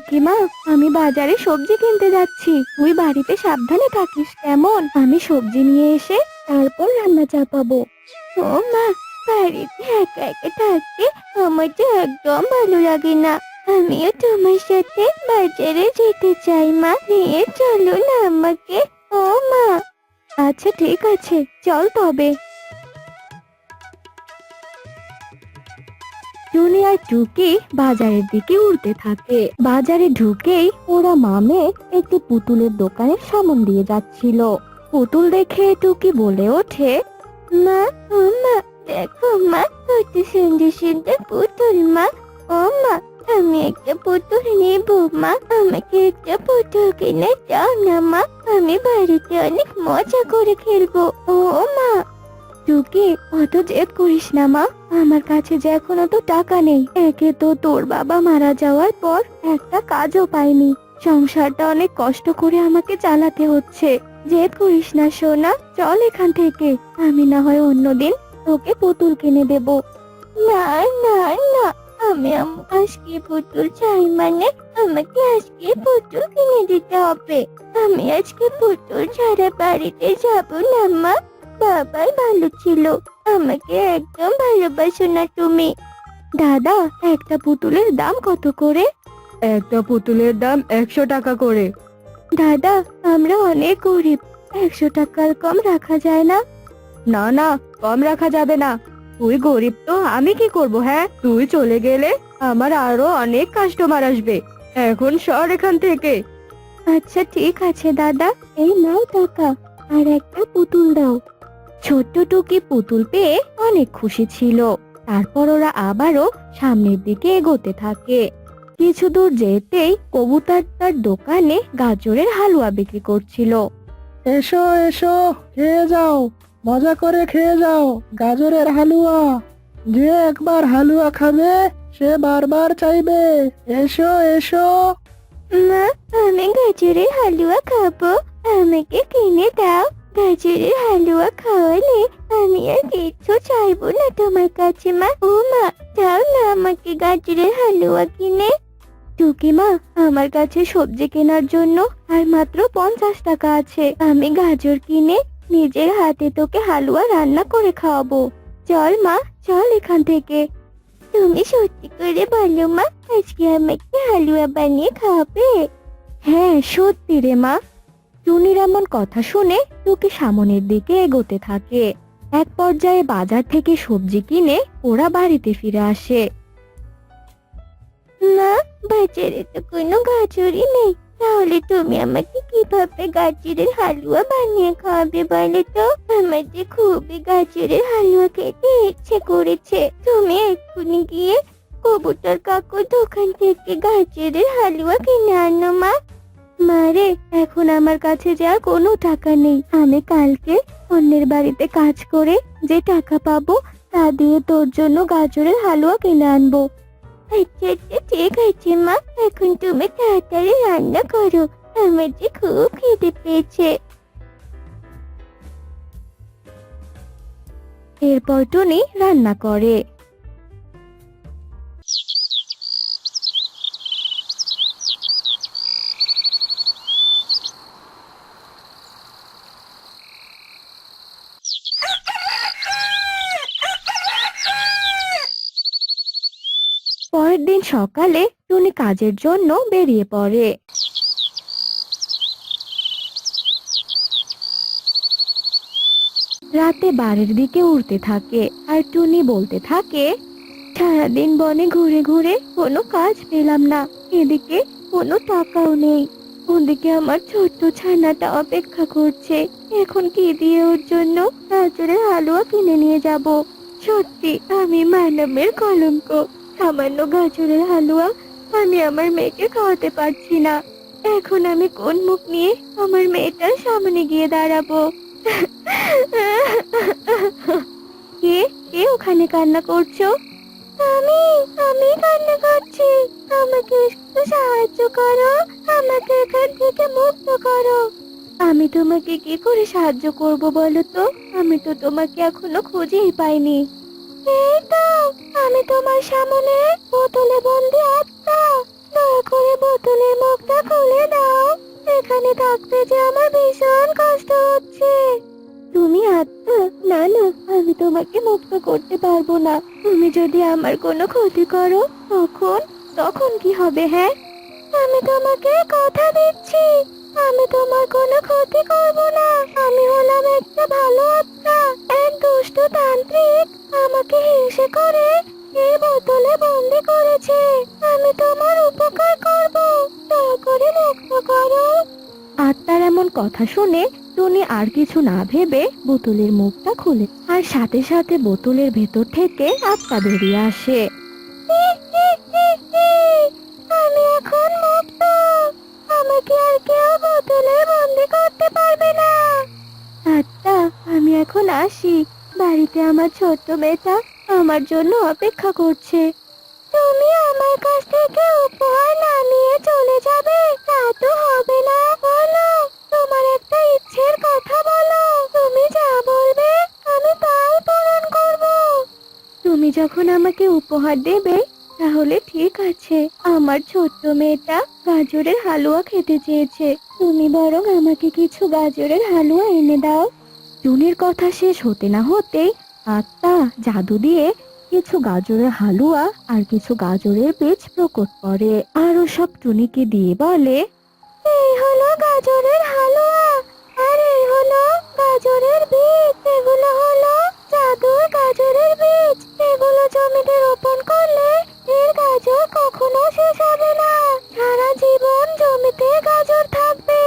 টুকিমা, আমি বাজারে সবজি কিনতে যাচ্ছি, তুই বাড়িতে সাবধানে থাকিস কেমন? আমি সবজি নিয়ে এসে তারপর রান্না চাপাবো। ও মা, বাড়িতে একা একা থাকতে আমার তো একদম ভালো লাগে না। আমিও তোমার সাথে বাজারে যেতে চাই মা, নিয়ে চলো না আমাকে। ও মা। আচ্ছা ঠিক আছে, চল তবে। টুনি আর টুকি বাজারের দিকে উড়তে থাকে। বাজারে ঢুকেই ওরা মামে একটি পুতুলের দোকানের সামন দিয়ে যাচ্ছিল। পুতুল দেখে টুকি বলে ওঠে, মা, ও মা, দেখো মা, কত সুন্দর সুন্দর পুতুল মা। ও মা, আমি একটা পুতুল নেব মা, আমাকে একটা পুতুল কিনে দাও না মা, আমি বাড়িতে অনেক মজা করে খেলবো। ও মা। টুকি, অত জেদ করিস না মা, আমার কাছে যে এখনো তো টাকা নেই। একে তো তোর বাবা মারা যাওয়ার পর একটা কাজও পাইনি, সংসারটা অনেক কষ্ট করে আমাকে চালাতে হচ্ছে। জেদ করিস না সোনা, চল এখান থেকে, আমি না হয় অন্যদিন তোকে পুতুল কিনে দেব। না না না, আমি আজকে পুতুল চাই মানে আমাকে আজকে পুতুল কিনে দিতে হবে। আমি আজকে পুতুল ছাড়া বাড়িতে যাব না মা। বাবাই ভালো ছিল, আমাকে একদম ভালোবাসো না তুমি। দাদা, একটা পুতুলের দাম কত করে? একটা পুতুলের দাম 100 টাকা করে। দাদা, আমরা অনেক গরিব, 100 টাকার কম রাখা যায় না? না না, কম রাখা যাবে না। তুই গরিব তো আমি কি করব? হ্যাঁ, তুই চলে গেলে আমার আরো অনেক কাস্টমার আসবে। এখন সর এখান থেকে। আচ্ছা ঠিক আছে দাদা, এই নাও টাকা, আর একটা পুতুল দাও। ছোট্ট টুকি পুতুল পেয়ে অনেক খুশি ছিল। তারপর ওরা আবারও সামনের দিকে এগোতে থাকে। কিছু দূর যেতেই কবুতর তার দোকানে গাজরের হালুয়া বিক্রি করছিল। এসো এসো, খেয়ে যাও, মজা করে খেয়ে যাও গাজরের হালুয়া। যে একবার হালুয়া খাবে সে বারবার চাইবে। এসো এসো। মা, আমি গাজরের হালুয়া খাবো, আমাকে কিনে দাও। গাজরের হালুয়া খাওয়ালে আমি আর কিচ্ছু চাইবো না তোমার কাছে মা। ও মা, দাও না আমাকে গাজরের হালুয়া কিনে। টুকি মা, আমার কাছে সবজি কেনার জন্য আর মাত্র 50 টাকা আছে। আমি গাজর কিনে নিজের হাতে তোকে হালুয়া রান্না করে খাওয়াবো। চল মা, চল এখান থেকে। তুমি সত্যি করে বলো মা, আজকে আমাকে হালুয়া বানিয়ে খাওয়াবে? হ্যাঁ সত্যি রে মা। টুনির এমন কথা শুনে টুকি সামনের দিকে এগোতে থাকে। এক পর্যায়ে বাজার থেকে সবজি কিনে ওরা বাড়িতে ফিরে আসে। মা, বাজারে তো কোনো গাজরই নেই, তাহলে তুমি আমাকে কিভাবে গাজরের হালুয়া বানিয়ে খাওয়াবে বলো তো? আমার যে খুবই গাজরের হালুয়া খেতে ইচ্ছে করেছে। তুমি এক্ষুনি গিয়ে কবুতর কাকুর দোকান থেকে গাজরের হালুয়া কিনে আনো মা। মারে, এখন আমার কাছে যে আর কোনো টাকা নেই। আমি কালকে অন্যের বাড়িতে কাজ করে যে টাকা পাবো তা দিয়ে তোর জন্য গাজরের হালুয়া কিনে আনবো। আচ্ছা আচ্ছা ঠিক আছে মা, এখন তুমি তাড়াতাড়ি রান্না করো, আমার যে খুব খিদে পেয়েছে। এরপর টুনি রান্না করে। পরের দিন সকালে টুনি কাজের জন্য বেরিয়ে পড়ে। রাতে বাড়ির দিকে উড়তে থাকে আর টুনি বলতে থাকে, সারাদিন বনে ঘুরে ঘুরে কোনো কাজ পেলাম না, এদিকে কোনো টাকাও নেই, ওদিকে আমার ছোট্ট ছানাটা অপেক্ষা করছে। এখন কি দিয়ে ওর জন্য গাজরের হালুয়া কিনে নিয়ে যাব? সত্যি আমি মানবের কলঙ্ক। সামান্য গাজরের হালুয়া আমি আমার মেয়েকে খাওয়াতে পারছি না। এখন আমি কোন মুখ নিয়ে আমার মেয়েটার সামনে গিয়ে দাঁড়াবো? কে কে ওখানে কান্না করছো? আমি আমি কান্না করছি, আমাকে একটু সাহায্য করো, আমাকে এখান থেকে মুক্ত করো। আমি তোমাকে কি করে সাহায্য করব বলো তো? আমি তো তোমাকে এখনো খুঁজেই পাইনি। এই তো, আমি তোমার সামনে বোতলে বন্দি আত্মা, দয়া করে বোতলের মুখটা খুলে দাও। এখানে থাকতে যে আমার ভীষণ কষ্ট হচ্ছে। তুমি আত্মা, না না, আমি তোমাকে মুক্ত করতে পারবো না। তুমি যদি আমার কোনো ক্ষতি করো তখন তখন কি হবে? হ্যাঁ, আমি তোমাকে কথা দিচ্ছি, আমি তোমার কোনো ক্ষতি করব না। আমি হলাম একটা ভালো আত্মা। এক দুষ্ট তান্ত্রিক আমাকে হিংসে করে এই বোতলে বন্দি করেছে। আমি তোমার উপকার করব, দয়া করে মুক্ত করো। আত্মার এমন কথা শুনে টুনি আর কিছু না ভেবে বোতলের মুখটা খুলে, আর সাথে সাথে বোতলের ভেতর থেকে আত্মা বেরিয়ে আসে। আমি এখন মুক্ত, আমাকে আর কেউ বোতলে বন্দি করতে পারবে না। আত্মা, আমি এখন আসি। বাড়িতে আমার ছোট্ট মেয়েটা আমার জন্য অপেক্ষা করছে। তুমি আমার কাছ থেকে উপহার না নিয়ে চলে যাবে তা তো হবে না। বলো, তোমার একটা ইচ্ছের কথা বলো। তুমি যা বলবে আমি তাই পূরণ করব। তুমি যখন আমাকে উপহার দেবে তাহলে ঠিক আছে। আমার ছোট্ট মেয়েটা গাজরের হালুয়া খেতে চেয়েছে, তুমি বরং আমাকে কিছু গাজরের হালুয়া এনে দাও। টুনির কথা শেষ হতে না হতেই আত্মা জাদু দিয়ে কিছু গাজরের হালুয়া আর কিছু গাজরের বীজ প্রকট করে, আর সব টুনিকে দিয়ে বলে, এই হলো গাজরের হালুয়া, আর এই হলো গাজরের বীজ। এগুলো হলো জাদুর গাজরের বীজ। এগুলো জমিতে রোপণ করলে এর গাজর কখনো শেষ হবে না। সারা জীবন জমিতে গাজর থাকবে।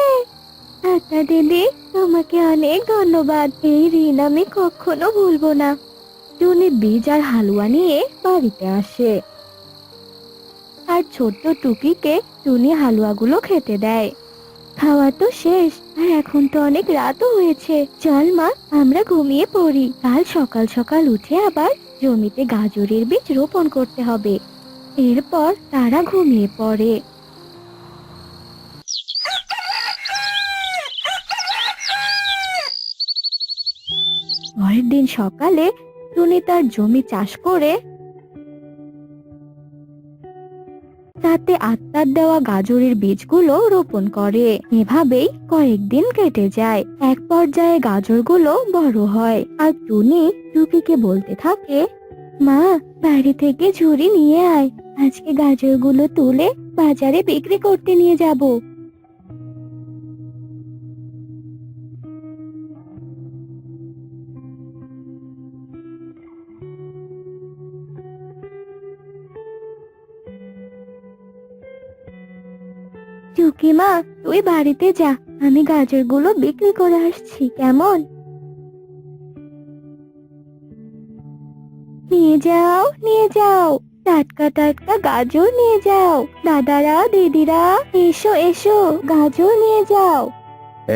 আচ্ছা দিদি, তোমাকে অনেক ধন্যবাদ। এই ঋণ আমি কখনো ভুলবো না। টুনি বীজ আর হালুয়া নিয়ে বাড়িতে আসে, আর ছোট্ট টুকিকে টুনি হালুয়াগুলো খেতে দেয়। খাওয়া তো শেষ, আর এখন তো অনেক রাতও হয়েছে। চল মা, আমরা ঘুমিয়ে পড়ি। কাল সকাল সকাল উঠে আবার জমিতে গাজরের বীজ রোপণ করতে হবে। এরপর তারা ঘুমিয়ে পড়ে। পরের দিন সকালে টুনি তার জমি চাষ করে তাতে আত্মার দেওয়া গাজরের বীজগুলো রোপণ করে। এভাবেই কয়েকদিন কেটে যায়। এক পর্যায়ে গাজরগুলো বড় হয়, আর টুনি টুকিকে বলতে থাকে, মা, বাড়ি থেকে ঝুড়ি নিয়ে আয়। আজকে গাজরগুলো তুলে বাজারে বিক্রি করতে নিয়ে যাব। টুকি মা, তুই বাড়িতে যা, আমি গাজরগুলো বিক্রি করে আসছি, কেমন? নিয়ে যাও, নিয়ে যাও, টাটকা টাটকা গাজর নিয়ে যাও। দাদারা, দিদিরা, এসো এসো, গাজর নিয়ে যাও।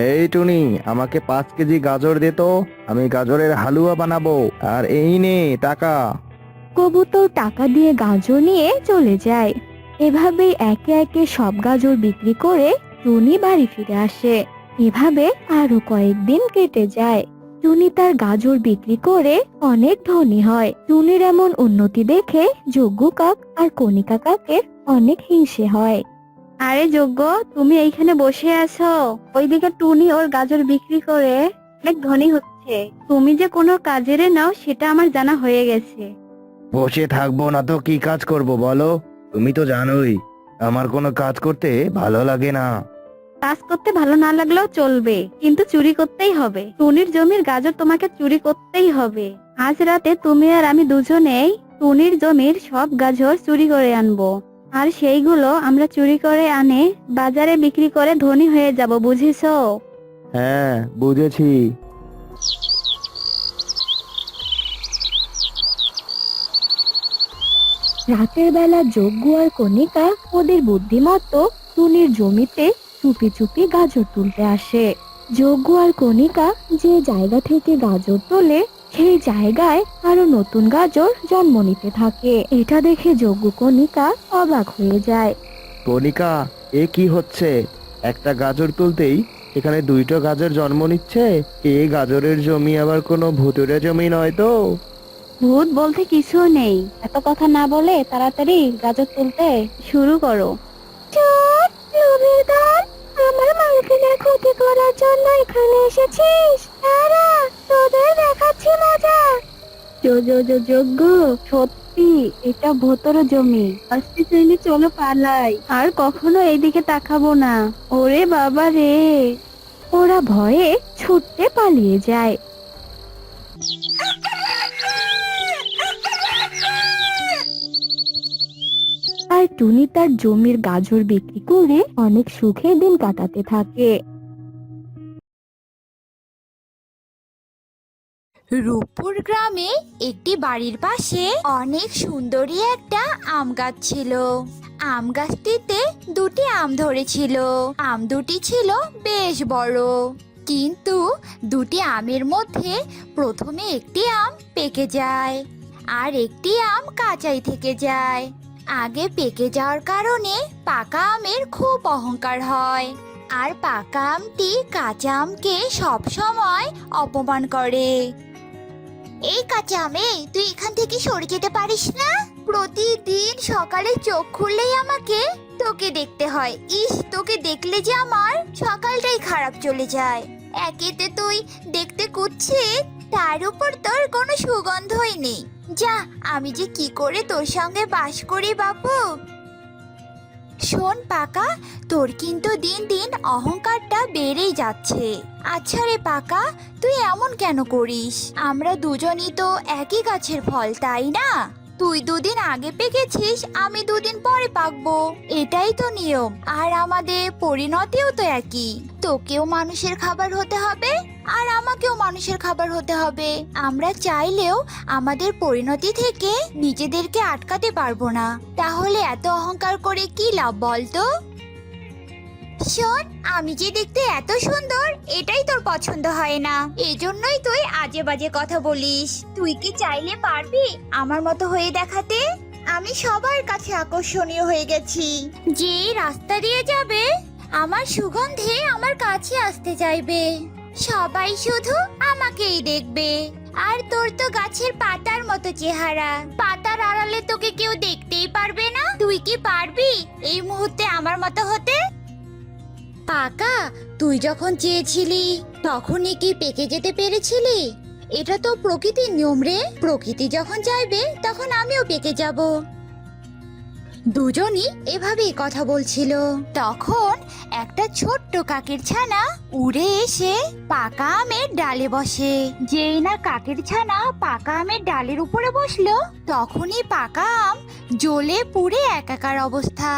এই টুনি, আমাকে 5 কেজি গাজর দে তো, আমি গাজরের হালুয়া বানাবো। আর এই নে টাকা। কবুতর টাকা দিয়ে গাজর নিয়ে চলে যায়। এভাবেই একে একে সব গাজর বিক্রি করে টুনি বাড়ি ফিরে আসে। এভাবে আরো কয়েকদিন কেটে যায়। টুনি তার গাজর বিক্রি করে অনেক ধনী হয়। টুনির এমন উন্নতি দেখে যজ্ঞ কাক আর কণিকা কাকের অনেক হিংসে হয়। আরে যজ্ঞ, তুমি এইখানে বসে আছো, ওইদিকে টুনি ওর গাজর বিক্রি করে অনেক ধনী হচ্ছে। তুমি যে কোনো কাজের নাও সেটা আমার জানা হয়ে গেছে। বসে থাকবো না তো কি কাজ করব বলো? তুমি তো জানোই আমার কোনো কাজ করতে ভালো লাগে না। কাজ করতে ভালো না লাগলেও চলবে, কিন্তু চুরি করতেই হবে। টুনির জমির গাজর তোমাকে চুরি করতেই হবে। আজ রাতে তুমি আর আমি দুজনেই টুনির জমির সব গাজর চুরি করে আনবো, আর সেইগুলো আমরা চুরি করে আনে বাজারে বিক্রি করে ধনী হয়ে যাব, বুঝেছো? হ্যাঁ, বুঝেছি। রাতের বেলা যজ্ঞ আর কণিকা ওদের বুদ্ধিমতো টুনির জমিতে চুপি চুপি গাজর তুলতে আসে। যজ্ঞ আর কণিকা যে জায়গা থেকে গাজর তোলে সেই জায়গায় আরো নতুন গাজর জন্ম নিতে থাকে। এটা দেখে যজ্ঞ কণিকা অবাক হয়ে যায়। কণিকা, এ কি হচ্ছে? একটা গাজর তুলতেই এখানে 2টা গাজর জন্ম নিচ্ছে। এই গাজরের জমি আবার কোনো ভুতুড়ে জমি নয় তো? ভূত বলতে কিছু নেই, এত কথা না বলে তাড়াতাড়ি গাজর তুলতে শুরু করো। জন্য এখানে এসেছিস? দাঁড়া, তোদের দেখাচ্ছি মজা। যোগ্য, সত্যি এটা ভোতর জমি। আসতে চাইলে চলো পালাই, আর কখনো এইদিকে তাকাবো না। ওরে বাবা রে! ওরা ভয়ে ছুটতে পালিয়ে যায়। আর টুনি তার জমির গাজর বিক্রি করে অনেক সুখে দিন কাটাতে থাকে। রূপপুর গ্রামে একটি বাড়ির পাশে অনেক সুন্দরী একটা আম গাছ ছিল। আম গাছটিতে দুটি আম ধরেছিল। আম দুটি ছিল বেশ বড়, কিন্তু দুটি আমের মধ্যে প্রথমে একটি আম পেকে যায় আর একটি আম কাঁচাই থেকে যায়। আগে পেকে যাওয়ার কারণে পাকা আমের খুব অহংকার হয়, আর পাকা আমটি কাঁচা আমকে সব সময় অপমান করে। এই কাঁচা আমে, তুই এখান থেকে সরে যেতে পারিস না? প্রতিদিন সকালে চোখ খুললেই আমাকে তোকে দেখতে হয়। ইস, তোকে দেখলে যে আমার সকালটাই খারাপ চলে যায়। একেতে তুই দেখতে কুৎসিত, তার উপর তোর কোনো সুগন্ধই নেই। যা, আমি যে কি করে তোর সঙ্গে বাস করি বাপু। শোন পাকা, তোর কিন্তু দিন দিন অহংকারটা বেড়েই যাচ্ছে। আচ্ছা রে পাকা, তুই এমন কেন করিস? আমরা দুজনই তো একই গাছের ফল, তাই না? তুই দুদিন আগে পেকেছিস, আমি দুদিন পরে পাকবো, এটাই তো নিয়ম। আর আমাদের পরিণতিও তো একই। তোকেও মানুষের খাবার হতে হবে, আর আমাকেও মানুষের খাবার হতে হবে। আমরা চাইলেও আমাদের পরিণতি থেকে নিজেদেরকে আটকাতে পারবো না। তাহলে এত অহংকার করে কি লাভ বলতো? শোন, আমি যে দেখতে এত সুন্দর, এটাই তোর পছন্দ হয় না, এজন্যই তুই আজে বাজে কথা বলিস। তুই কি চাইলে পারবি আমার মতো হয়ে দেখাতে? আমি সবার কাছে আকর্ষণীয় হয়ে গেছি। যে রাস্তা দিয়ে যাবে, আমার সুগন্ধে আমার কাছে আসতে চাইবে। সবাই শুধু আমাকেই দেখবে। আর তোর তো গাছের পাতার মতো চেহারা, পাতার আড়ালে তোকে কেউ দেখতেই পারবে না। তুই কি পারবি এই মুহূর্তে আমার মতো হতে? পাকা, তুই যখন চেয়েছিলি তখনই কি পেকে যেতে পেরেছিলি? এটা তো প্রকৃতির নিয়ম রে। প্রকৃতি যখন চাইবে তখন আমিও পেকে যাব। দুজনই এভাবেই কথা বলছিল। তখন একটা ছোট্ট কাকের ছানা উড়ে এসে পাকা আমের ডালে বসে। যেই না কাকের ছানা পাকা আমের ডালের উপরে বসলো, তখনই পাকা আম জ্বলে পুড়ে একাকার অবস্থা।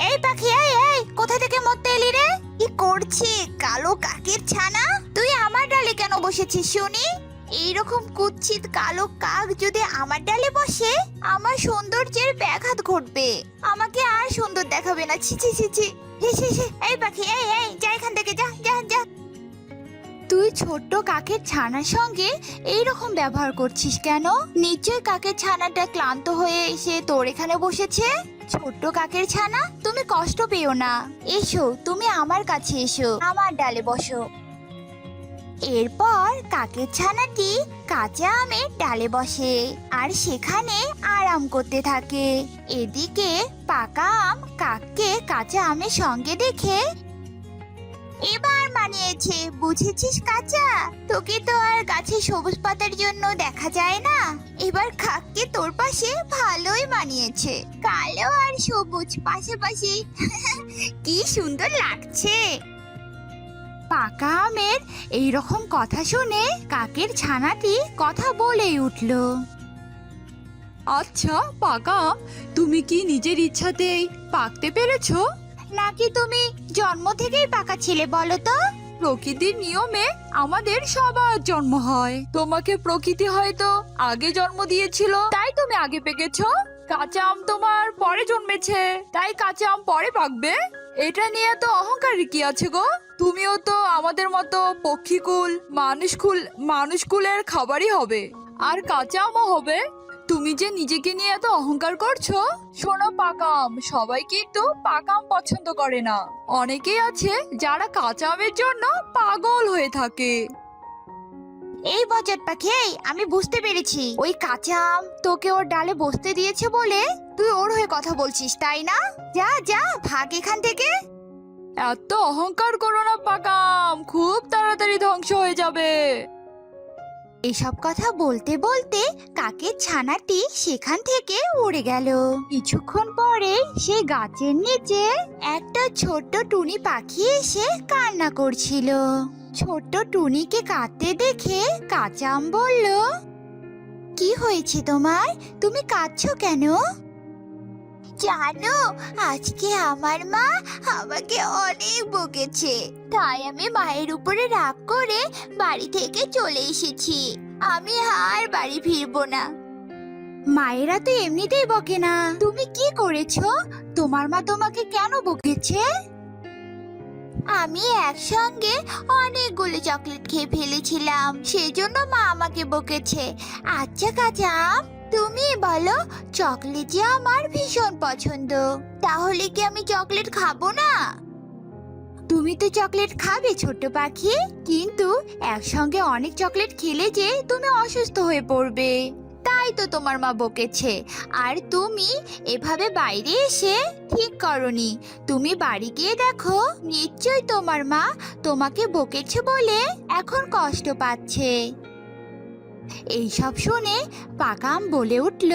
এই পাখি, এই কোথা থেকে মরতে এলি রে? কি করছি কালো কাকের ছানা? তুই আমার ডালে কেন বসেছিস শুনি? এইরকম কুৎসিত কালো কাক যদি আমার ডালে বসে, আমার সৌন্দর্যের ব্যাঘাত ঘটবে। আমাকে আর সুন্দর দেখাবে না। ছি ছি ছি ছি। এই পাখি, এই যা এখান থেকে, যা যা যা। তুই ছোট্ট কাকের ছানার সঙ্গে এইরকম ব্যবহার করছিস কেন? নিশ্চয় কাকের ছানাটা ক্লান্ত হয়ে এসে তোর এখানে বসেছে। ছোট্ট কাকের ছানা, তুমি কষ্ট পেও না। এসো, তুমি আমার কাছে এসো, আমার ডালে বসো। এরপর কাকের ছানাটি কাঁচা আমের ডালে বসে আর সেখানে আরাম করতে থাকে। এদিকে পাকা আম কাককে কাঁচা আমের সঙ্গে দেখে এবার মানিয়েছে, বুঝেছিস কাঁচা? তোকে তো আর গাছে সবুজ পাতার জন্য দেখা যায় না। এবার কাককে তোর পাশে ভালোই মানিয়েছে, কালো আর সবুজ পাশাপাশি। কি সুন্দর লাগছে। পাকা আমের এইরকম কথা শুনে কাকের ছানাটি কথা বলেই উঠল। আচ্ছা পাকা আম, তুমি কি নিজের ইচ্ছাতেই পাকতে পেরেছো, নাকি তুমি জন্ম থেকেই পাকা ছিলে বলো তো? প্রকৃতির নিয়মে আমাদের সবার জন্ম হয়। তোমাকে প্রকৃতি হয়তো আগে জন্ম দিয়েছিল, তাই তুমি আগে পেকেছো। কাঁচা আম তোমার পরে জন্মেছে, তাই কাঁচা আম পরে পাকবে। এটা নিয়ে তো অহংকারী কি আছে গো? তুমিও তো আমাদের মতো পক্ষীকুল মানুষকুলের খাবারই হবে, আর কাঁচা আমও হবে। তুমি যে নিজেকে নিয়ে এত অহংকার করছো। শোনো পাকা আম, সবাই কিন্তু পাকা আম পছন্দ করে না। অনেকেই আছে যারা কাঁচা আমের জন্য পাগল হয়ে থাকে। এই বজট পাখি, আমি বুঝতে পেরেছি। ওই কাঁচা আম তোকে ওর ডালে বসতে দিয়েছে বলে তুই ওর হয়ে কথা বলছিস, তাই না? যা যা, ভাগ এখান থেকে। এত অহংকার করো না পাকাম, খুব তাড়াতাড়ি ধ্বংস হয়ে যাবে। এসব কথা বলতে বলতে কাকের ছানাটি সেখান থেকে উড়ে গেল। কিছুক্ষণ পরে সে গাছের নিচে একটা ছোট্ট টুনি পাখি এসে কান্না করছিল। ছোট্ট টুনিকে কাঁদতে দেখে কাঁচা আম বলল, কি হয়েছে তোমার? তুমি কাঁদছো কেন? জানো, আজকে আমার মা আমাকে অনেক বকেছে, তাই আমি মায়ের উপরে রাগ করে বাড়ি থেকে চলে এসেছি। আমি আর বাড়ি ফিরবো না। মায়েরা তো এমনিতেই বকে না, তুমি কি করেছো? তোমার মা তোমাকে কেন বকেছে? আমি একসঙ্গে অনেকগুলো চকলেট খেয়ে ফেলেছিলাম, সেজন্য মা আমাকে বকেছে। আচ্ছা কাঁচা আম, তুমি বলো, চকলেট যে আমার ভীষণ পছন্দ, তাহলে কি আমি চকলেট খাবো না? তুমি তো চকলেট খাবে ছোট্ট পাখি, কিন্তু একসঙ্গে অনেক চকলেট খেলে যে তুমি অসুস্থ হয়ে পড়বে, তাই তো তোমার মা বকেছে। আর তুমি এভাবে বাইরে এসে ঠিক করনি। তুমি বাড়ি গিয়ে দেখো, নিশ্চয়ই তোমার মা তোমাকে বকেছে বলে এখন কষ্ট পাচ্ছে। এইসব শুনে পাকাম বলে উঠল,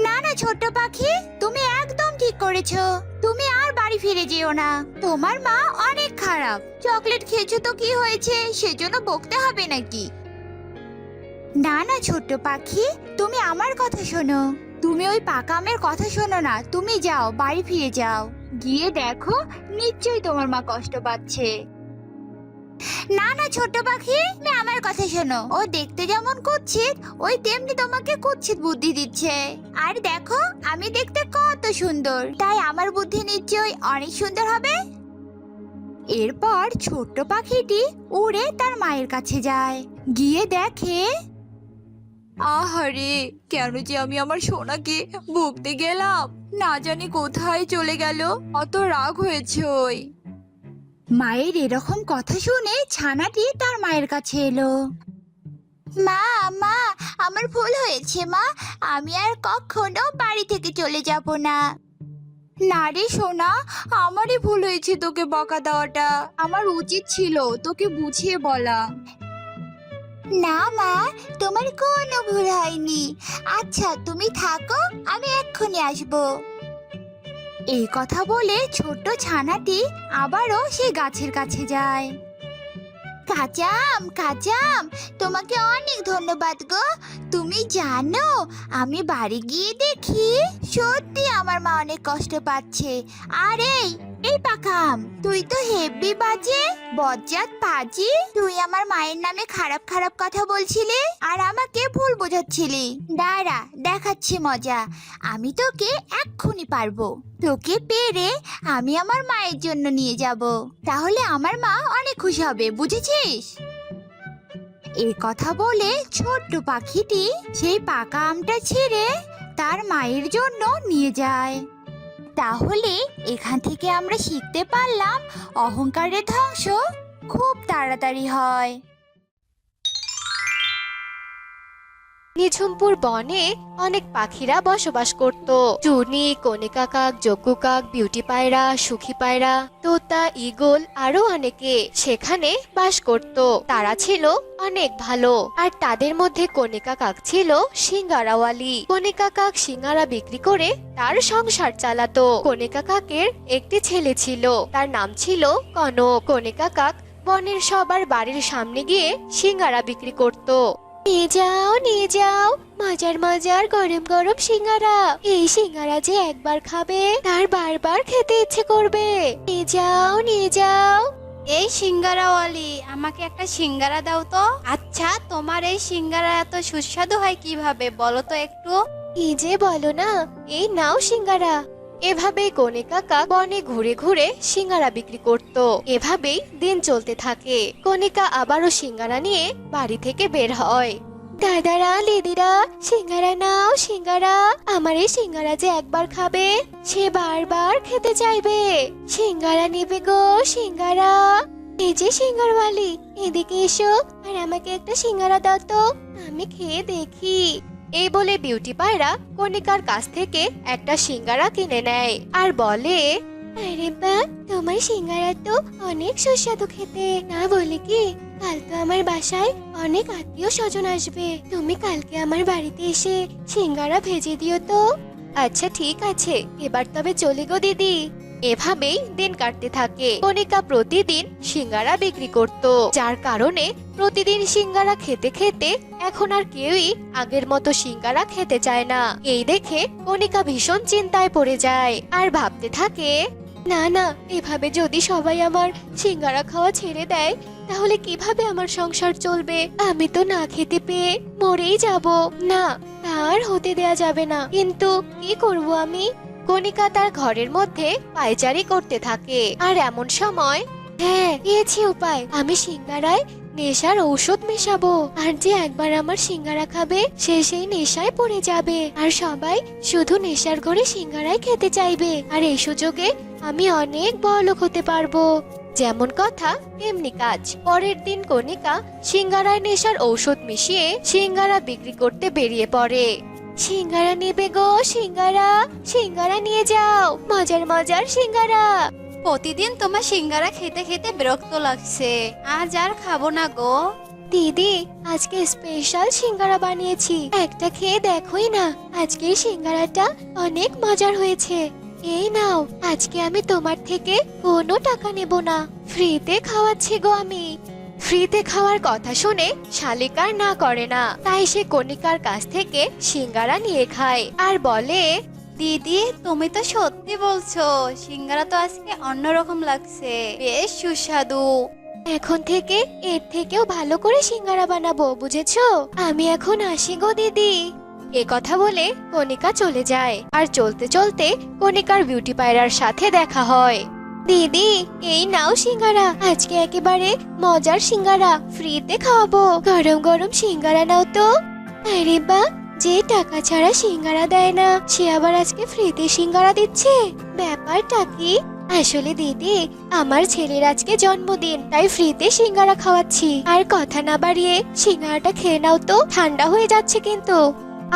না না ছোট্ট পাখি, তুমি একদম ঠিক করেছো। তুমি আর বাড়ি ফিরে যেও না, তোমার মা অনেক খারাপ। চকলেট খেয়েছো তো কি হয়েছে, সেজন্য বকতে হবে নাকি? না না ছোট্ট পাখি, তুমি আমার কথা শোনো। তুমি ওই পাকামের কথা শোনো না, তুমি যাও, বাড়ি ফিরে যাও। গিয়ে দেখো, নিশ্চয়ই তোমার মা কষ্ট পাচ্ছে। না না ছোট্ট পাখি, তুমি আমার কথা শোনো। ও দেখতে যেমন কুৎসিত, ওই তেমনি তোমাকে কুৎসিত বুদ্ধি দিচ্ছে। আর দেখো, আমি দেখতে কত সুন্দর, তাই আমার বুদ্ধি নিশ্চয়ই অনেক সুন্দর হবে। এরপর ছোট্ট পাখিটি উড়ে তার মায়ের কাছে যায়। গিয়ে দেখে, আহারে, কেন যে আমি আমার সোনাকে বকতে গেলাম, না জানি কোথায় চলে গেল। অত রাগ হয়েছে ওই। মায়ের এরকম কথা শুনে ছানাটি তার মায়ের কাছে এলো। মা মা, আমার ভুল হয়েছে মা, আমি আর কখনো বাড়ি থেকে চলে যাব না। না রে সোনা, আমারই ভুল হয়েছে তোকে বকা দেওয়াটা। আমার উচিত ছিল তোকে বুঝিয়ে বলা। না মা, তোমার কোনো ভুল হয়নি। আচ্ছা তুমি থাকো, আমি এক্ষুনি আসবো। এই কথা বলে ছোট্ট ছানাটি আবারও সেই গাছের কাছে যায়। কাজাম কাজাম, তোমাকে অনেক ধন্যবাদ গো। তুমি জানো, আমি বাড়ি গিয়ে দেখি সত্যি আমার মা অনেক কষ্ট পাচ্ছে। আর এই পাখাম, তুই তো হেব্বি বাজে বজ্জাত পাজি। তুই আমার মায়ের নামে খারাপ খারাপ কথা বলছিলি আর আমাকে ভুল বোঝাচ্ছিলি। দাঁড়া, দেখাচ্ছি মজা। আমি তোকে এক্ষুনি পারবো। তোকে পেরে আমি আমার মায়ের জন্য নিয়ে যাব, তাহলে আমার মা অনেক খুশি হবে, বুঝেছিস? এই কথা বলে ছোট্ট পাখিটি সেই পাকা আমটা ছিঁড়ে তার মায়ের জন্য নিয়ে যায়। তাহলে এখান থেকে আমরা শিখতে পারলাম, অহংকারের ধ্বংস খুব তাড়াতাড়ি হয়। নিঝুমপুর বনে অনেক পাখিরা বসবাস করত। টুনি, কণিকা কাক, যজ্ঞ কাক, বিউটি পায়রা, সুখী পায়রা, তোতা, ঈগল আরো অনেকে সেখানে বাস করত। তারা ছিল অনেক ভালো, আর তাদের মধ্যে কণিকা কাক ছিল সিঙ্গারাওয়ালি। কণিকা কাক সিঙ্গারা বিক্রি করে তার সংসার চালাতো। কণিকা কাকের একটি ছেলে ছিল, তার নাম ছিল কনক। কণিকা কাক বনের সবার বাড়ির সামনে গিয়ে সিঙ্গারা বিক্রি করত। নিয়ে যাও মজার মজার গরম গরম সিঙ্গারা। এই সিঙ্গারা যে একবার খাবে তার বারবার খেতে ইচ্ছে করবে। নিয়ে যাও। এই সিঙ্গারাওয়ালি, আমাকে একটা সিঙ্গারা দাও তো। আচ্ছা, তোমার এই সিঙ্গারা এত সুস্বাদু হয় কিভাবে বলো তো একটু। এই যে বলো না, এই নাও সিঙ্গারা। এভাবেই কণিকা কাক বনে ঘুরে ঘুরে সিঙ্গারা বিক্রি করত। এভাবেই দিন চলতে থাকে। কণিকা আবারও সিঙ্গারা নিয়ে বাড়ি থেকে বের হয়। দাদারা, দিদিরা, সিঙ্গারা নাও সিঙ্গারা। আমার এই সিঙ্গারা যে একবার খাবে সে বারবার খেতে চাইবে। সিঙ্গারা নেবে গো, সিঙ্গারা। এই যে সিঙ্গারওয়ালি, এদিকে এসো আর আমাকে একটা সিঙ্গারা দাও তো, আমি খেয়ে দেখি। এই বলে বিউটি পায়রা কণিকার কাছ থেকে একটা সিঙ্গারা কিনে নেয় আর বলে, আরে বা, তোমার সিঙ্গারা তো অনেক সুস্বাদু খেতে। না বলে কি, কাল তো আমার বাসায় অনেক আত্মীয় স্বজন আসবে। তুমি কালকে আমার বাড়িতে এসে সিঙ্গারা ভেজে দিও তো। আচ্ছা ঠিক আছে, এবার তবে চলে গো দিদি। এভাবেই দিন কাটতে থাকে। কণিকা প্রতিদিন সিঙ্গারা বিক্রি করত, যার কারণে প্রতিদিন সিঙ্গারা খেতে খেতে এখন আর কেউই আগের মতো সিঙ্গারা খেতে চায় না। এই দেখে কণিকা ভীষণ চিন্তায় পড়ে যায় আর ভাবতে থাকে, না না, এভাবে যদি সবাই আমার সিঙ্গারা খাওয়া ছেড়ে দেয় তাহলে কিভাবে আমার সংসার চলবে? আমি তো না খেতে পেয়ে মরেই যাব। না, তার হতে দেয়া যাবে না। কিন্তু কি করব আমি? কণিকা তার ঘরের মধ্যে পায়চারি করতে থাকে। আর এমন সময়, হ্যাঁ, পেয়েছি উপায়। আমি সিঙ্গারায় নেশার ঔষধ মেশাবো, আর যে একবার আমার সিঙ্গারা খাবে সে সেই নেশায় পড়ে যাবে, আর সবাই শুধু নেশার ঘরে সিঙ্গারাই খেতে চাইবে। আর এই সুযোগে আমি অনেক বড়লোক হতে পারবো। যেমন কথা তেমনি কাজ। পরের দিন কণিকা সিঙ্গারায় নেশার ঔষধ মিশিয়ে সিঙ্গারা বিক্রি করতে বেরিয়ে পড়ে। সিঙ্গারা নেবে গো, সিঙ্গারা, সিঙ্গারা নিয়ে যাও, মজার মজার সিঙ্গারা। প্রতিদিন তোমার সিঙ্গারা খেতে খেতে বিরক্ত লাগছে, আজ আর খাবো না গো। দিদি, আজকে স্পেশাল সিঙ্গারা বানিয়েছি, একটা খেয়ে দেখোই না। আজকের সিঙ্গারাটা অনেক মজার হয়েছে। এই নাও, আজকে আমি তোমার থেকে কোনো টাকা নেব না, ফ্রিতে খাওয়াচ্ছি গো আমি। ফ্রিতে খাওয়ার কথা শুনে শালিকার না করে না, তাই সে কণিকার কাছ থেকে সিঙ্গারা নিয়ে খায় আর বলে, দিদি, তুমি তো সত্যি বলছো, সিঙ্গারা তো আজকে অন্যরকম লাগছে, বেশ সুস্বাদু। এখন থেকে এর থেকেও ভালো করে সিঙ্গারা বানাবো, বুঝেছো? আমি এখন আসি গো দিদি। এ কথা বলে কণিকা চলে যায়। আর চলতে চলতে কণিকার বিউটি পার্লার সাথে দেখা হয়। দিদি, এই নাও সিঙ্গারা, আজকে একেবারে মজার সিঙ্গারা, ফ্রিতে খাওয়াবো। গরম গরম সিঙ্গারা নাও তো। আরে বাহ, যে টাকা ছাড়া সিঙ্গারা দেয় না সে আবার আজকে ফ্রিতে সিঙ্গারা দিচ্ছে, ব্যাপারটা কি? আসলে দিদি, আমার ছেলের আজকে জন্মদিন, তাই ফ্রিতে সিঙ্গারা খাওয়াচ্ছি। আর কথা না বাড়িয়ে সিঙ্গারাটা খেয়ে নাও তো, ঠান্ডা হয়ে যাচ্ছে কিন্তু।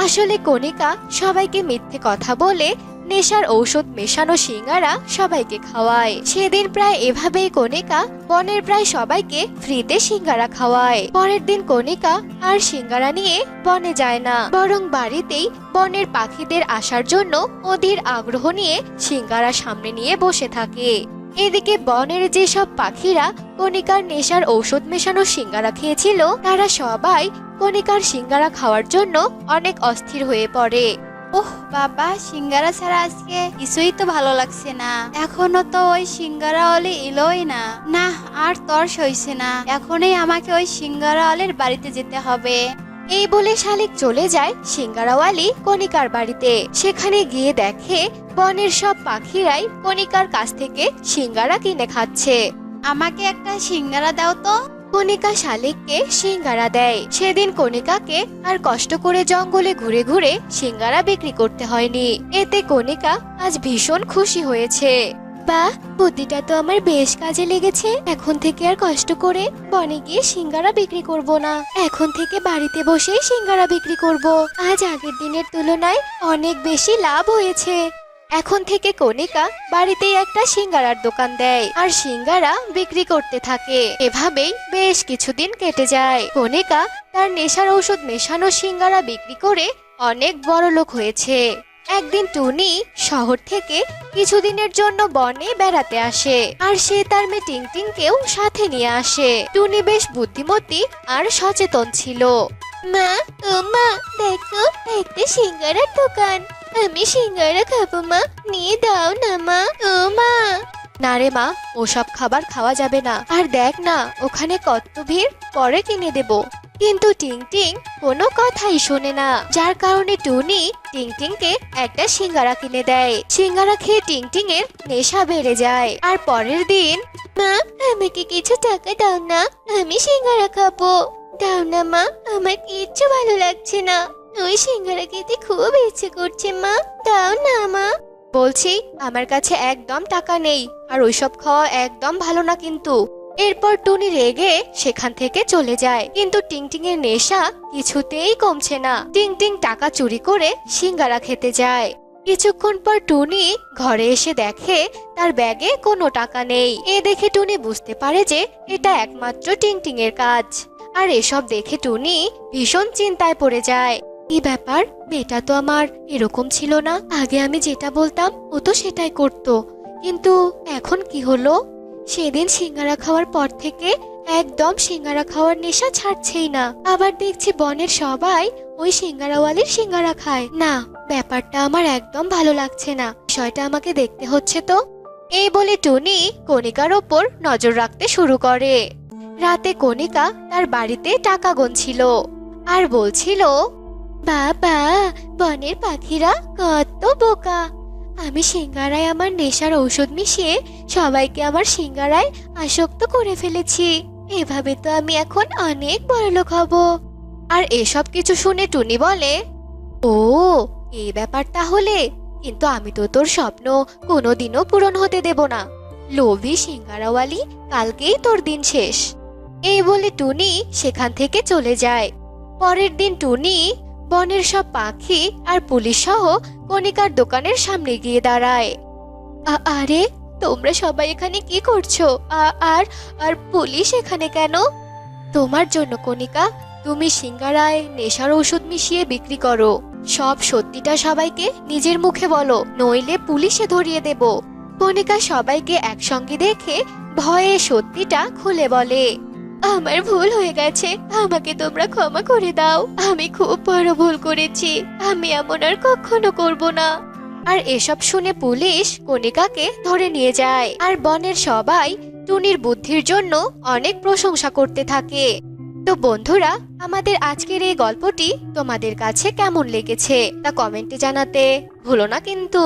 আসলে কণিকা সবাইকে মিথ্যে কথা বলে নেশার ঔষধ মেশানো সিঙ্গারা সবাইকে খাওয়ায়। সেদিন প্রায় এভাবেই কণিকা বনের প্রায় সবাইকে ফ্রিতে সিঙ্গারা খাওয়ায়। পরের দিন কণিকা আর সিঙ্গারা নিয়ে বনে যায় না, বরং বাড়িতেই বনের পাখিদের আসার জন্য অধীর আগ্রহ নিয়ে সিঙ্গারা সামনে নিয়ে বসে থাকে। এদিকে বনের যেসব পাখিরা কণিকার নেশার ঔষধ মেশানো সিঙ্গারা খেয়েছিল তারা সবাই কণিকার সিঙ্গারা খাওয়ার জন্য অনেক অস্থির হয়ে পড়ে। ওহ বাবা, সিঙ্গারা ছাড়া আজকে কিছুই তো ভালো লাগছে না। এখনো তো ওই সিঙ্গারা অলি এলোই না। না, আর তর্স হইছে না, এখনই আমাকে ওই সিঙ্গারা অলির বাড়িতে যেতে হবে। এই বলে শালিক চলে যায় সিঙ্গারাওয়ালি কণিকার বাড়িতে। সেখানে গিয়ে দেখে বনের সব পাখিরাই কণিকার কাছ থেকে সিঙ্গারা কিনে খাচ্ছে। আমাকে একটা সিঙ্গারা দাও তো। কণিকা শালিককে সিঙ্গারা দেয়। সেদিন কণিকাকে আর কষ্ট করে জঙ্গলে ঘুরে ঘুরে সিঙ্গারা বিক্রি করতে হয়নি। এতে কণিকা আজ ভীষণ খুশি হয়েছে। বাহ, বুদ্ধিটা তো আমার বেশ কাজে লেগেছে। এখন থেকে আর কষ্ট করে বনে গিয়ে সিঙ্গারা বিক্রি করব না, এখন থেকে বাড়িতে বসেই সিঙ্গারা বিক্রি করব। আজ আগের দিনের তুলনায় অনেক বেশি লাভ হয়েছে। এখন থেকে কণিকা বাড়িতেই একটা সিঙ্গারার দোকান দেয় আর সিঙ্গারা বিক্রি করতে থাকে। এভাবেই বেশ কিছুদিন কেটে যায়। কণিকা তার নেশার ঔষধ মেশানো সিঙ্গারা বিক্রি করে অনেক বড়লোক হয়েছে। একদিন টুনি শহর থেকে কিছুদিনের জন্য বনে বেড়াতে আসে আর সে তার মেয়ে টিংটিংকেও সাথে নিয়ে আসে। টুনি বেশ বুদ্ধিমতী আর সচেতন ছিল। মা, ও মা, দেখো একটা সিঙ্গারার দোকান, আমি সিঙ্গারা খাবো মা, নিয়ে দাও না মা। ও মা। না রে মা, ওসব খাবার খাওয়া যাবে না। আর দেখ না ওখানে কত ভিড়, পরে কিনে দেব। কিন্তু টিংটিং কোনো কথাই শোনে না, যার কারণে টুনি টিংটিংকে একটা সিঙ্গারা কিনে দেয়। সিঙ্গারা খেয়ে টিংটিং এর নেশা বেড়ে যায়। আর পরের দিন, মা, আমাকে কিছু টাকা দাও না, আমি সিঙ্গারা খাবো। দাও না মা, আমার কিচ্ছু ভালো লাগছে না, ওই সিঙ্গারা খেতে খুব ইচ্ছে করছে মা, দাও না মা। বলছি আমার কাছে একদম টাকা নেই, আর ওইসব খাওয়া একদম ভালো না কিন্তু। এরপর টুনি রেগে সেখান থেকে চলে যায়। কিন্তু টিংটিং এর নেশা কিছুতেই কমছে না। টিংটিং টাকা চুরি করে সিঙ্গারা খেতে যায়। কিছুক্ষণ পর টুনি ঘরে এসে দেখে তার ব্যাগে কোনো টাকা নেই। এ দেখে টুনি বুঝতে পারে যে এটা একমাত্র টিংটিং এর কাজ। আর এসব দেখে টুনি ভীষণ চিন্তায় পড়ে যায়। কি ব্যাপার, মেয়েটা তো আমার এরকম ছিল না। আগে আমি যেটা বলতাম ও তো সেটাই করতো, কিন্তু এখন কি হলো? সেদিন সিঙ্গারা খাওয়ার পর থেকে একদম সিঙ্গারা খাওয়ার নেশা ছাড়ছেই না। আবার দেখছি বনের সবাই ওই সিঙ্গারাওয়ালির সিঙ্গারা খায়। না, ব্যাপারটা আমার একদম ভালো লাগছে না। বিষয়টা আমাকে দেখতে হচ্ছে তো। এই বলে টুনি কণিকার ওপর নজর রাখতে শুরু করে। রাতে কণিকা তার বাড়িতে টাকা গুনছিল আর বলছিল, বাবা, বনের পাখিরা কত বোকা। আমি সিঙ্গারায় আমার নেশার ঔষধ মিশিয়ে সবাইকে আমার সিঙ্গারায় আসক্ত করে ফেলেছি। এভাবে তো আমি এখন অনেক বড়লোক হব। আর এসব কিছু শুনে টুনি বলে, ও এই ব্যাপার তাহলে, কিন্তু আমি তো তোর স্বপ্ন কোনোদিনও পূরণ হতে দেব না। লোভী সিঙ্গারাওয়ালি, কালকেই তোর দিন শেষ। এই বলে টুনি সেখান থেকে চলে যায়। পরের দিন টুনি বনের সব পাখি আর পুলিশ সহ কণিকার দোকানের সামনে গিয়ে দাঁড়ায়। আরে তোমরা সবাই এখানে কি করছো? আর আর পুলিশ এখানে কেন? তোমার জন্য কণিকা, তুমি সিঙ্গারায় নেশার ঔষধ মিশিয়ে বিক্রি করো। সব সত্যিটা সবাইকে নিজের মুখে বলো, নইলে পুলিশে ধরিয়ে দেব। কণিকা সবাইকে একসঙ্গে দেখে ভয়ে সত্যিটা খুলে বলে, আমার ভুল হয়ে গেছে, আমাকে তোমরা ক্ষমা করে দাও। আমি খুব বড় ভুল করেছি, আমি এমন আর কখনো করব না। আর এসব শুনে পুলিশ কণিকাকে ধরে নিয়ে যায়। আর বনের সবাই টুনির বুদ্ধির জন্য অনেক প্রশংসা করতে থাকে। তো বন্ধুরা, আমাদের আজকের এই গল্পটি তোমাদের কাছে কেমন লেগেছে তা কমেন্টে জানাতে ভুলো না কিন্তু।